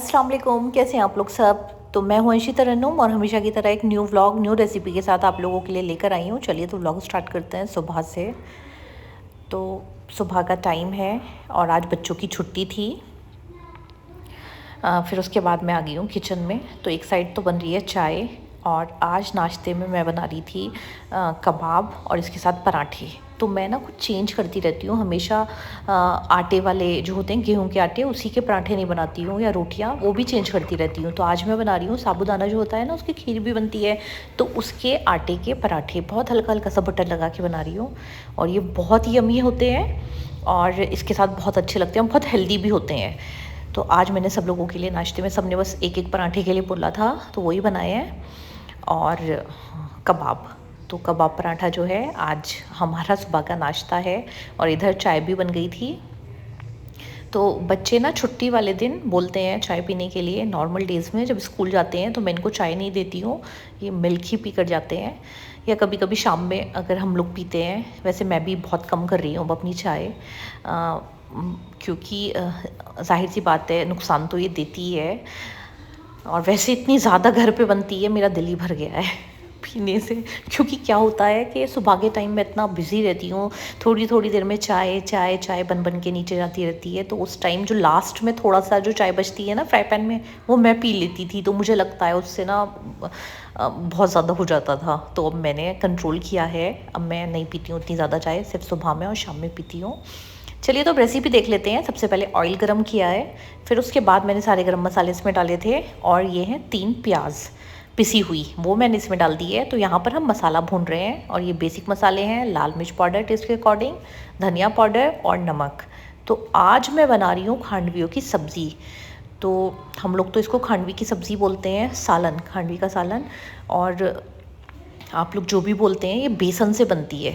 अस्सलाम वालेकुम, कैसे हैं आप लोग सब। तो मैं हूं अंशी तरन्नुम और हमेशा की तरह एक न्यू व्लॉग न्यू रेसिपी के साथ आप लोगों के लिए लेकर आई हूं। चलिए तो व्लॉग स्टार्ट करते हैं सुबह से। तो सुबह का टाइम है और आज बच्चों की छुट्टी थी। फिर उसके बाद मैं आ गई हूँ किचन में। तो एक साइड तो बन रही है चाय और आज नाश्ते में मैं बना रही थी कबाब और इसके साथ पराठे। तो मैं ना कुछ चेंज करती रहती हूँ हमेशा। आटे वाले जो होते हैं गेहूं के आटे, उसी के पराठे नहीं बनाती हूँ, या रोटियाँ वो भी चेंज करती रहती हूँ। तो आज मैं बना रही हूँ साबूदाना जो होता है ना, उसकी खीर भी बनती है, तो उसके आटे के पराठे बहुत हल्का हल्का सा बटर लगा के बना रही हूँ। और ये बहुत यम्मी होते हैं और इसके साथ बहुत अच्छे लगते हैं, बहुत हेल्दी भी होते हैं। तो आज मैंने सब लोगों के लिए नाश्ते में, सबने बस एक एक पराठे के लिए बोला था, तो वही बनाए हैं। और कबाब, तो कबाब पराठा जो है आज हमारा सुबह का नाश्ता है। और इधर चाय भी बन गई थी। तो बच्चे ना छुट्टी वाले दिन बोलते हैं चाय पीने के लिए। नॉर्मल डेज़ में जब स्कूल जाते हैं तो मैं इनको चाय नहीं देती हूँ, ये मिल्क ही पी कर जाते हैं, या कभी कभी शाम में अगर हम लोग पीते हैं। वैसे मैं भी बहुत कम कर रही हूँ अब अपनी चाय, क्योंकि जाहिर सी बात है नुकसान तो ये देती है। और वैसे इतनी ज़्यादा घर पे बनती है, मेरा दिल ही भर गया है पीने से। क्योंकि क्या होता है कि सुबह के टाइम में इतना बिज़ी रहती हूँ, थोड़ी थोड़ी देर में चाय चाय चाय बन बन के नीचे जाती रहती है। तो उस टाइम जो लास्ट में थोड़ा सा जो चाय बचती है ना फ्राई पैन में, वो मैं पी लेती थी। तो मुझे लगता है उससे ना बहुत ज़्यादा हो जाता था। तो अब मैंने कंट्रोल किया है, अब मैं नहीं पीती हूँ इतनी ज़्यादा चाय, सिर्फ सुबह में और शाम में पीती हूँ। चलिए तो अब रेसिपी देख लेते हैं। सबसे पहले ऑयल गरम किया है, फिर उसके बाद मैंने सारे गरम मसाले इसमें डाले थे। और ये हैं 3 प्याज पिसी हुई, वो मैंने इसमें डाल दी है। तो यहाँ पर हम मसाला भून रहे हैं और ये बेसिक मसाले हैं: लाल मिर्च पाउडर टेस्ट के अकॉर्डिंग, धनिया पाउडर और नमक। तो आज मैं बना रही हूँ खांडवियों की सब्ज़ी। तो हम लोग तो इसको खांडवी की सब्ज़ी बोलते हैं, सालन, खांडवी का सालन। और आप लोग जो भी बोलते हैं, ये बेसन से बनती है।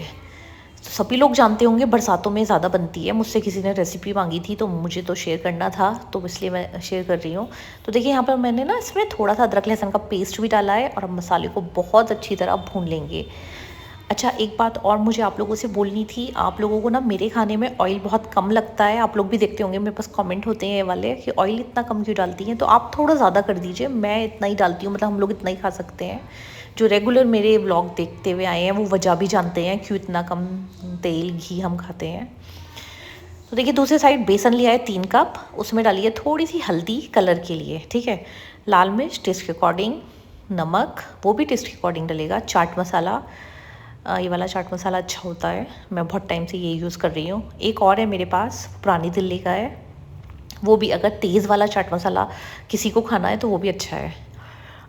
तो सभी लोग जानते होंगे, बरसातों में ज़्यादा बनती है। मुझसे किसी ने रेसिपी मांगी थी तो मुझे तो शेयर करना था, तो इसलिए मैं शेयर कर रही हूँ। तो देखिए यहाँ पर मैंने ना इसमें थोड़ा सा अदरक लहसुन का पेस्ट भी डाला है और अब मसाले को बहुत अच्छी तरह भून लेंगे। अच्छा, एक बात और मुझे आप लोगों से बोलनी थी। आप लोगों को ना मेरे खाने में ऑयल बहुत कम लगता है। आप लोग भी देखते होंगे, मेरे पास कमेंट होते हैं ये वाले कि ऑयल इतना कम क्यों डालती हैं। तो आप थोड़ा ज़्यादा कर दीजिए, मैं इतना ही डालती हूँ, मतलब हम लोग इतना ही खा सकते हैं। जो रेगुलर मेरे व्लॉग देखते हुए आए हैं वो वजह भी जानते हैं क्यों इतना कम तेल घी हम खाते हैं। तो देखिए दूसरी साइड बेसन लिया है 3 कप, उसमें डालिए थोड़ी सी हल्दी कलर के लिए, ठीक है। लाल मिर्च टेस्ट के अकॉर्डिंग, नमक वो भी टेस्ट के अकॉर्डिंग डलेगा, चाट मसाला, ये वाला चाट मसाला अच्छा होता है, मैं बहुत टाइम से ये यूज़ कर रही हूँ। एक और है मेरे पास, पुरानी दिल्ली का है, वो भी अगर तेज़ वाला चाट मसाला किसी को खाना है तो वो भी अच्छा है।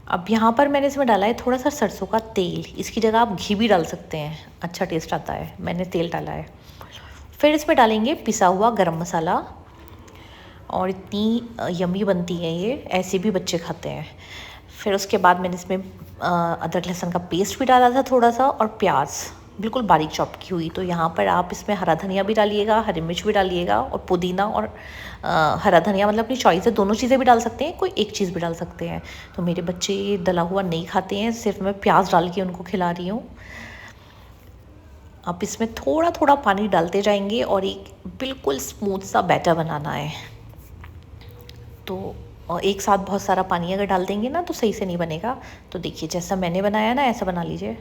अब यहाँ पर मैंने इसमें डाला है थोड़ा सा सरसों का तेल, इसकी जगह आप घी भी डाल सकते हैं, अच्छा टेस्ट आता है, मैंने तेल डाला है। फिर इसमें डालेंगे पिसा हुआ गरम मसाला, और इतनी यम्मी बनती है ये, ऐसे भी बच्चे खाते हैं। फिर उसके बाद मैंने इसमें अदरक लहसुन का पेस्ट भी डाला था थोड़ा सा, और प्याज बिल्कुल बारीक चॉप की हुई। तो यहाँ पर आप इसमें हरा धनिया भी डालिएगा, हरी मिर्च भी डालिएगा, और पुदीना और हरा धनिया मतलब अपनी चॉइस है, दोनों चीज़ें भी डाल सकते हैं, कोई एक चीज़ भी डाल सकते हैं। तो मेरे बच्चे ये डला हुआ नहीं खाते हैं, सिर्फ मैं प्याज डाल के उनको खिला रही हूँ। आप इसमें थोड़ा थोड़ा पानी डालते जाएंगे और एक बिल्कुल स्मूथ सा बैटर बनाना है। तो एक साथ बहुत सारा पानी अगर डाल देंगे ना तो सही से नहीं बनेगा। तो देखिए जैसा मैंने बनाया ना, ऐसा बना लीजिए।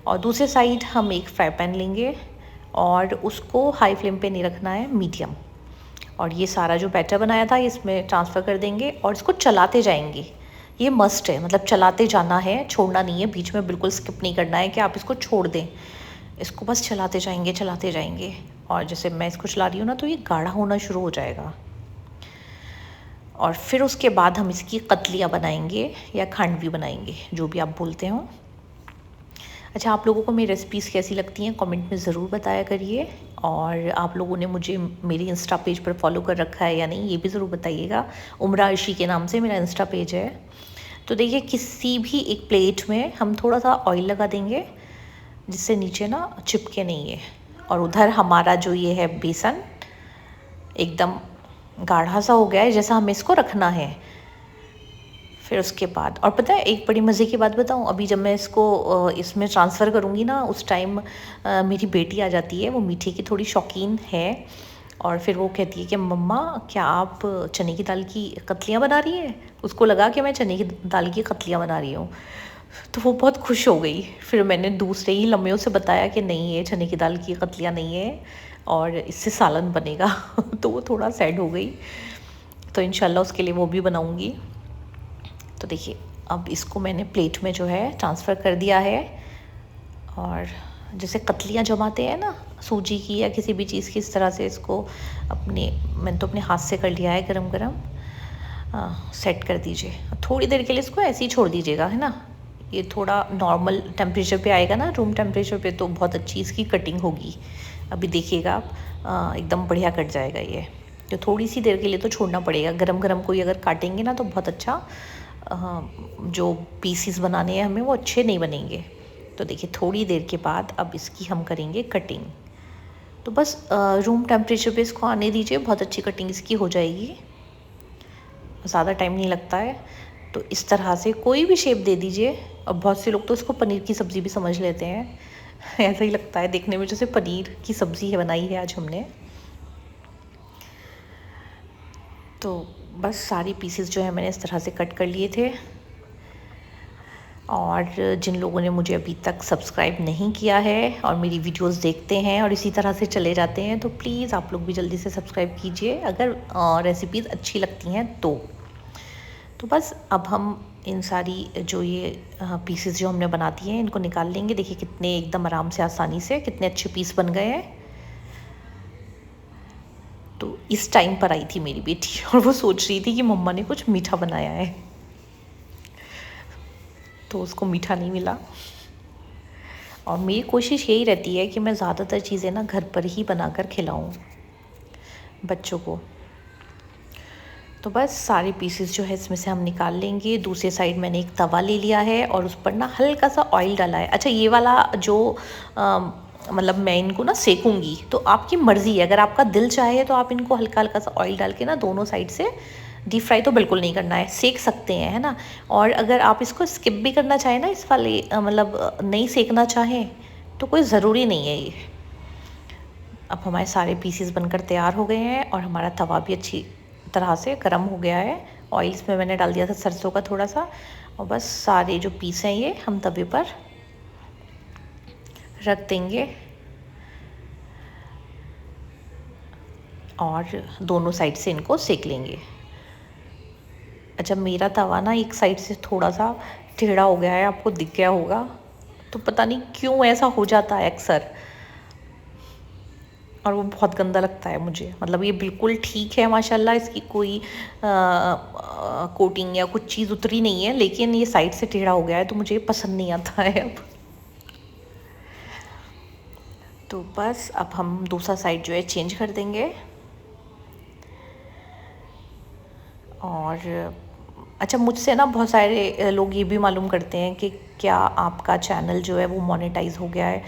और दूसरे साइड हम एक फ्राई पैन लेंगे और उसको हाई फ्लेम पे नहीं रखना है, मीडियम। और ये सारा जो बैटर बनाया था इसमें ट्रांसफ़र कर देंगे और इसको चलाते जाएंगे। ये मस्ट है, मतलब चलाते जाना है, छोड़ना नहीं है, बीच में बिल्कुल स्किप नहीं करना है कि आप इसको छोड़ दें। इसको बस चलाते जाएंगे चलाते जाएंगे। और जैसे मैं इसको चला रही हूँ ना, तो ये गाढ़ा होना शुरू हो जाएगा। और फिर उसके बाद हम इसकी कतलियाँ बनाएंगे या खांडवी बनाएंगे, जो भी आप बोलते हो। अच्छा, आप लोगों को मेरी रेसिपीज़ कैसी लगती हैं कमेंट में ज़रूर बताया करिए। और आप लोगों ने मुझे मेरी इंस्टा पेज पर फॉलो कर रखा है या नहीं, ये भी ज़रूर बताइएगा। उम्रा अर्शी के नाम से मेरा इंस्टा पेज है। तो देखिए किसी भी एक प्लेट में हम थोड़ा सा ऑयल लगा देंगे, जिससे नीचे ना चिपके नहीं है। और उधर हमारा जो ये है बेसन एकदम गाढ़ा सा हो गया है, जैसा हमें इसको रखना है। फिर उसके बाद, और पता है एक बड़ी मज़े की बात बताऊं, अभी जब मैं इसको इसमें ट्रांसफ़र करूंगी ना, उस टाइम मेरी बेटी आ जाती है, वो मीठे की थोड़ी शौकीन है। और फिर वो कहती है कि मम्मा क्या आप चने की दाल की कतलियाँ बना रही हैं। उसको लगा कि मैं चने की दाल की कतलियाँ बना रही हूँ, तो वो बहुत खुश हो गई। फिर मैंने दूसरे ही लम्हे से बताया कि नहीं, ये चने की दाल की कतलियाँ नहीं है और इससे सालन बनेगा तो वो थोड़ा सैड हो गई। तो इंशाल्लाह उसके लिए वो भी बनाऊँगी। तो देखिए अब इसको मैंने प्लेट में जो है ट्रांसफ़र कर दिया है। और जैसे कतलियाँ जमाते हैं ना सूजी की या किसी भी चीज़ की, इस तरह से इसको मैंने तो अपने हाथ से कर लिया है गरम गरम। सेट कर दीजिए, थोड़ी देर के लिए इसको ऐसे ही छोड़ दीजिएगा, है ना। ये थोड़ा नॉर्मल टेम्परेचर पे आएगा ना, रूम टेम्परेचर पे, तो बहुत अच्छी इसकी कटिंग होगी। अभी देखिएगा आप, एकदम बढ़िया कट जाएगा ये। तो थोड़ी सी देर के लिए तो छोड़ना पड़ेगा, गरम गरम कोई अगर काटेंगे ना तो बहुत अच्छा जो पीसीस बनाने हैं हमें वो अच्छे नहीं बनेंगे। तो देखिए थोड़ी देर के बाद अब इसकी हम करेंगे कटिंग। तो बस रूम टेम्परेचर पे इसको आने दीजिए, बहुत अच्छी कटिंग इसकी हो जाएगी, ज़्यादा टाइम नहीं लगता है। तो इस तरह से कोई भी शेप दे दीजिए। अब बहुत से लोग तो इसको पनीर की सब्ज़ी भी समझ लेते हैं ऐसा ही लगता है देखने में, जैसे पनीर की सब्ज़ी है बनाई है आज हमने। तो बस सारी पीसेस जो है मैंने इस तरह से कट कर लिए थे। और जिन लोगों ने मुझे अभी तक सब्सक्राइब नहीं किया है और मेरी वीडियोस देखते हैं और इसी तरह से चले जाते हैं, तो प्लीज़ आप लोग भी जल्दी से सब्सक्राइब कीजिए अगर रेसिपीज़ अच्छी लगती हैं तो बस अब हम इन सारी जो ये पीसेस जो हमने बना दिए हैं इनको निकाल लेंगे। देखिए कितने एकदम आराम से, आसानी से कितने अच्छे पीस बन गए हैं। तो इस टाइम पर आई थी मेरी बेटी और वो सोच रही थी कि मम्मा ने कुछ मीठा बनाया है, तो उसको मीठा नहीं मिला। और मेरी कोशिश यही रहती है कि मैं ज़्यादातर चीज़ें ना घर पर ही बनाकर खिलाऊं बच्चों को। तो बस सारे पीसेस जो है इसमें से हम निकाल लेंगे। दूसरे साइड मैंने एक तवा ले लिया है और उस पर ना हल्का सा ऑयल डाला है। अच्छा, ये वाला जो मतलब मैं इनको ना सेकूंगी, तो आपकी मर्ज़ी है, अगर आपका दिल चाहे तो आप इनको हल्का हल्का सा ऑयल डाल के ना दोनों साइड से, डीप फ्राई तो बिल्कुल नहीं करना है, सेक सकते हैं, है ना। और अगर आप इसको स्किप भी करना चाहें ना, इस वाले मतलब नहीं सेकना चाहें, तो कोई ज़रूरी नहीं है ये। अब हमारे सारे पीसेस बनकर तैयार हो गए हैं और हमारा तवा भी अच्छी तरह से गर्म हो गया है। ऑयल इसमें मैंने डाल दिया था सरसों का थोड़ा सा, और बस सारे जो पीस हैं ये हम तवे पर रख देंगे और दोनों साइड से इनको सेक लेंगे। अच्छा, मेरा तवा ना एक साइड से थोड़ा सा टेढ़ा हो गया है, आपको दिख गया होगा, तो पता नहीं क्यों ऐसा हो जाता है अक्सर, और वो बहुत गंदा लगता है मुझे। मतलब ये बिल्कुल ठीक है माशाल्लाह, इसकी कोई कोटिंग या कुछ चीज़ उतरी नहीं है, लेकिन ये साइड से टेढ़ा हो गया है तो मुझे पसंद नहीं आता है अब। तो बस अब हम दूसरा साइड जो है चेंज कर देंगे। और अच्छा, मुझसे ना बहुत सारे लोग ये भी मालूम करते हैं कि क्या आपका चैनल जो है वो मोनेटाइज हो गया है,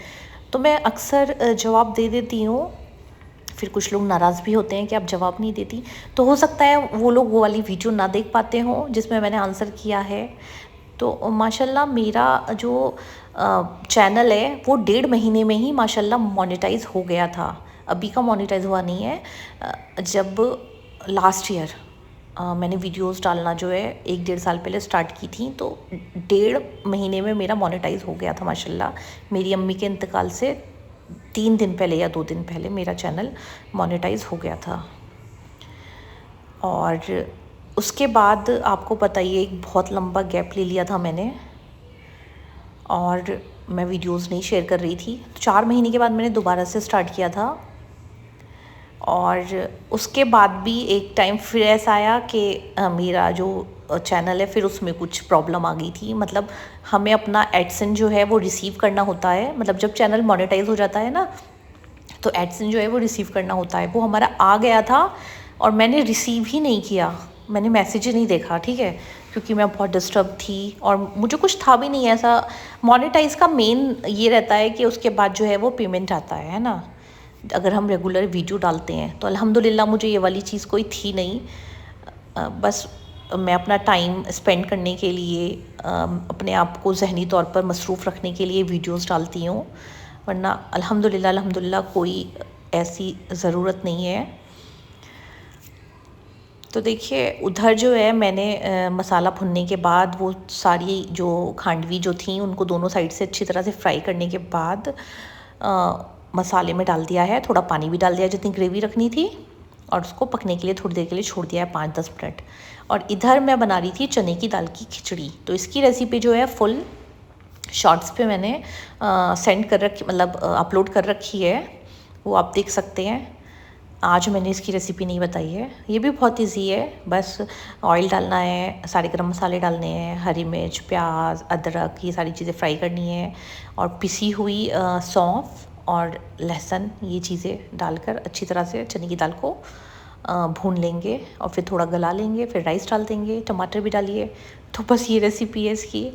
तो मैं अक्सर जवाब दे देती हूँ। फिर कुछ लोग नाराज़ भी होते हैं कि आप जवाब नहीं देती, तो हो सकता है वो लोग वो वाली वीडियो ना देख पाते हों जिसमें मैंने आंसर किया है। तो माशाल्लाह मेरा जो चैनल है वो 1.5 महीने में ही माशाल्लाह मोनेटाइज हो गया था। अभी का मोनेटाइज हुआ नहीं है। जब लास्ट ईयर मैंने वीडियोस डालना जो है 1-1.5 साल पहले स्टार्ट की थी, तो 1.5 महीने में मेरा मोनेटाइज हो गया था माशाल्लाह। मेरी अम्मी के इंतकाल से 3 दिन पहले या 2 दिन पहले मेरा चैनल मोनेटाइज हो गया था। और उसके बाद आपको पता ही है, एक बहुत लंबा गैप ले लिया था मैंने और मैं वीडियोस नहीं शेयर कर रही थी। 4 महीने के बाद मैंने दोबारा से स्टार्ट किया था, और उसके बाद भी एक टाइम फिर ऐसा आया कि मेरा जो चैनल है फिर उसमें कुछ प्रॉब्लम आ गई थी। मतलब हमें अपना एडसेंस जो है वो रिसीव करना होता है, मतलब जब चैनल मोनेटाइज हो जाता है ना, तो एडसेंस जो है वो रिसीव करना होता है। वो हमारा आ गया था और मैंने रिसीव ही नहीं किया, मैंने मैसेज ही नहीं देखा, ठीक है, क्योंकि मैं बहुत डिस्टर्ब थी और मुझे कुछ था भी नहीं ऐसा। मोनेटाइज का मेन ये रहता है कि उसके बाद जो है वो पेमेंट आता है ना, अगर हम रेगुलर वीडियो डालते हैं। तो अल्हम्दुलिल्लाह मुझे ये वाली चीज़ कोई थी नहीं। बस मैं अपना टाइम स्पेंड करने के लिए, अपने आप को ज़हनी तौर पर मसरूफ़ रखने के लिए वीडियोस डालती हूँ, वरना अल्हम्दुलिल्लाह कोई ऐसी ज़रूरत नहीं है। तो देखिए उधर जो है मैंने मसाला भुनने के बाद वो सारी जो खांडवी जो थी उनको दोनों साइड से अच्छी तरह से फ्राई करने के बाद मसाले में डाल दिया है, थोड़ा पानी भी डाल दिया जितनी ग्रेवी रखनी थी, और उसको पकने के लिए थोड़ी देर के लिए छोड़ दिया है 5-10 मिनट। और इधर मैं बना रही थी चने की दाल की खिचड़ी। तो इसकी रेसिपी जो है फुल शॉर्ट्स पे मैंने सेंड कर रखी, मतलब अपलोड कर रखी है, वो आप देख सकते हैं। आज मैंने इसकी रेसिपी नहीं बताई है। ये भी बहुत इजी है, बस ऑयल डालना है, सारे गरम मसाले डालने हैं, हरी मिर्च, प्याज, अदरक, ये सारी चीज़ें फ्राई करनी है, और पिसी हुई सौंफ और लहसुन, ये चीज़ें डालकर अच्छी तरह से चने की दाल को भून लेंगे और फिर थोड़ा गला लेंगे, फिर राइस डाल देंगे, टमाटर भी डालिए। तो बस ये रेसिपी है इसकी।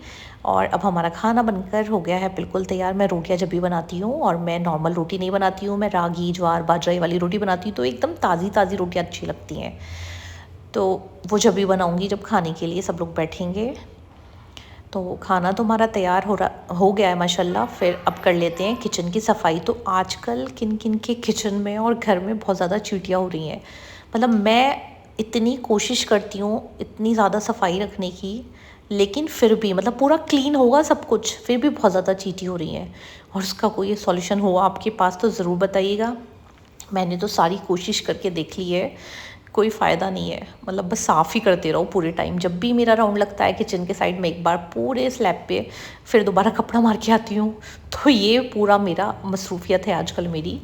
और अब हमारा खाना बनकर हो गया है बिल्कुल तैयार। मैं रोटियां जब भी बनाती हूँ, और मैं नॉर्मल रोटी नहीं बनाती हूँ, मैं रागी, ज्वार, बाजरा वाली रोटी बनाती हूँ, तो एकदम ताज़ी ताज़ी रोटियाँ अच्छी लगती हैं। तो वो जब भी बनाऊँगी, जब खाने के लिए सब लोग बैठेंगे। तो खाना तो हमारा तैयार हो गया है माशाल्लाह। फिर अब कर लेते हैं किचन की सफाई। तो आजकल किन किन के किचन में और घर में बहुत ज़्यादा चींटियाँ हो रही हैं। मतलब मैं इतनी कोशिश करती हूँ इतनी ज़्यादा सफाई रखने की, लेकिन फिर भी मतलब पूरा क्लीन होगा सब कुछ, फिर भी बहुत ज़्यादा चींटी हो रही हैं। और उसका कोई सॉल्यूशन हो आपके पास तो ज़रूर बताइएगा। मैंने तो सारी कोशिश करके देख ली है, कोई फ़ायदा नहीं है। मतलब बस साफ़ ही करते रहो पूरे टाइम। जब भी मेरा राउंड लगता है किचन के साइड में, एक बार पूरे स्लैब पे, फिर दोबारा कपड़ा मार के आती हूँ। तो ये पूरा मेरा मसरूफियत है आजकल मेरी।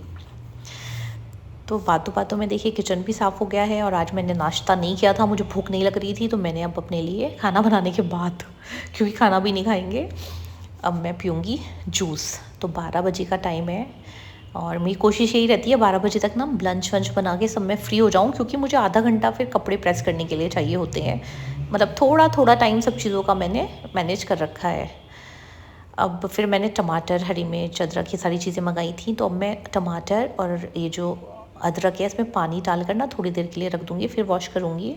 तो बातों बातों में देखिए किचन भी साफ़ हो गया है। और आज मैंने नाश्ता नहीं किया था, मुझे भूख नहीं लग रही थी, तो मैंने अब अपने लिए खाना बनाने के बाद, क्योंकि खाना भी नहीं खाएंगे, अब मैं पीऊँगी जूस। तो 12 बजे का टाइम है, और मेरी कोशिश यही रहती है 12 बजे तक ना लंच वंच बना के सब मैं फ्री हो जाऊँ, क्योंकि मुझे आधा घंटा फिर कपड़े प्रेस करने के लिए चाहिए होते हैं। मतलब थोड़ा थोड़ा टाइम सब चीज़ों का मैंने मैनेज कर रखा है। अब फिर मैंने टमाटर, हरी मिर्च, अदरक, ये सारी चीज़ें मंगाई थी। तो अब मैं टमाटर और ये जो अदरक है इसमें पानी डालकर ना थोड़ी देर के लिए रख दूँगी, फिर वॉश करूँगी।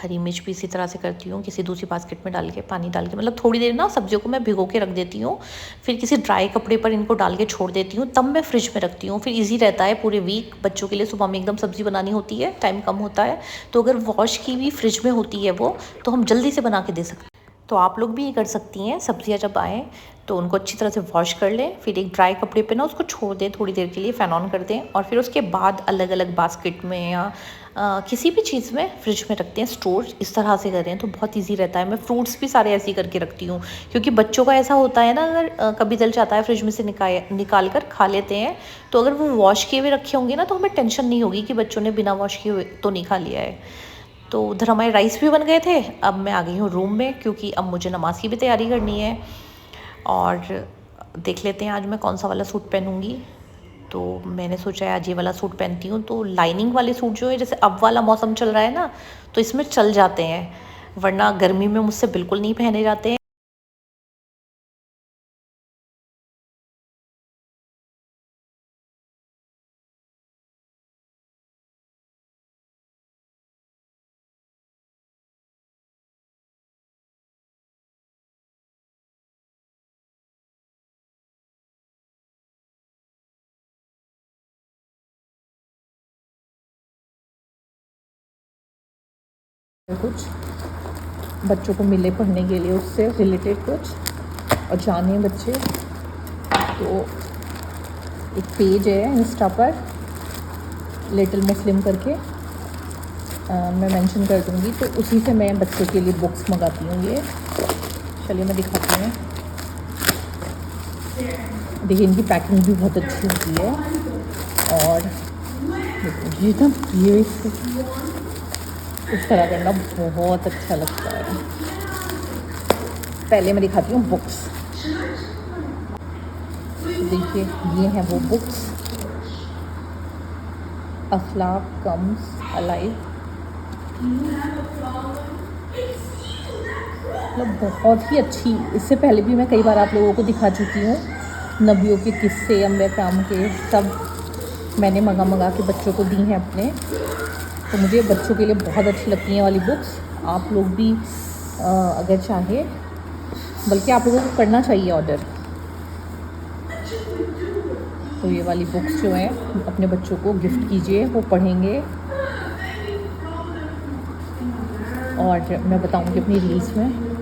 हरी मिर्च भी इसी तरह से करती हूँ, किसी दूसरी बास्केट में डाल के, पानी डाल के, मतलब थोड़ी देर ना सब्जियों को मैं भिगो के रख देती हूँ, फिर किसी ड्राई कपड़े पर इनको डाल के छोड़ देती हूँ, तब मैं फ्रिज में रखती हूँ। फिर इजी रहता है पूरे वीक। बच्चों के लिए सुबह में एकदम सब्ज़ी बनानी होती है, टाइम कम होता है, तो अगर वॉश की भी फ्रिज में होती है वो, तो हम जल्दी से बना के दे सकते हैं। तो आप लोग भी ये कर सकती हैं, सब्जियां जब आएँ तो उनको अच्छी तरह से वॉश कर लें, फिर एक ड्राई कपड़े पे ना उसको छोड़ दें थोड़ी देर के लिए, फ़ैन ऑन कर दें, और फिर उसके बाद अलग अलग बास्केट में या किसी भी चीज़ में फ्रिज में रखते हैं स्टोर। इस तरह से करें तो बहुत इजी रहता है। मैं फ्रूट्स भी सारे ऐसे ही करके रखती हूँ, क्योंकि बच्चों का ऐसा होता है ना, अगर कभी दिल चाहता है फ्रिज में से निकाल कर खा लेते हैं, तो अगर वो वॉश किए हुए रखे होंगे ना, तो हमें टेंशन नहीं होगी कि बच्चों ने बिना वॉश किए हुए तो नहीं खा लिया है। तो उधर हमारे राइस भी बन गए थे। अब मैं आ गई हूँ रूम में, क्योंकि अब मुझे नमाज़ की भी तैयारी करनी है। और देख लेते हैं आज मैं कौन सा वाला सूट पहनूँगी। तो मैंने सोचा है आज ये वाला सूट पहनती हूँ। तो लाइनिंग वाले सूट जो है, जैसे अब वाला मौसम चल रहा है ना, तो इसमें चल जाते हैं, वरना गर्मी में मुझसे बिल्कुल नहीं पहने जाते हैं। कुछ बच्चों को मिले पढ़ने के लिए, उससे रिलेटेड कुछ, और जाने बच्चे। तो एक पेज है इंस्टा पर, लिटिल मुस्लिम करके, मैं मेंशन कर दूँगी, तो उसी से मैं बच्चों के लिए बुक्स मंगाती हूँ। ये चलिए मैं दिखाती हूँ। देखिए इनकी पैकिंग भी बहुत अच्छी होती है। और ये ना, ये इस तरह करना बहुत अच्छा लगता है। पहले मैं दिखाती हूँ बुक्स। तो देखिए ये हैं वो बुक्स, अखलाक कम्स अलाइव। मतलब बहुत ही अच्छी। इससे पहले भी मैं कई बार आप लोगों को दिखा चुकी हूँ। नबियों के किस्से, अम्बिया कराम के, सब मैंने मंगा के बच्चों को दी हैं अपने। तो मुझे बच्चों के लिए बहुत अच्छी लगती हैं वाली बुक्स। आप लोग भी अगर चाहे, बल्कि आप लोगों को करना चाहिए ऑर्डर। तो ये वाली बुक्स जो हैं अपने बच्चों को गिफ्ट कीजिए, वो पढ़ेंगे। और मैं बताऊँगी अपनी रील्स में।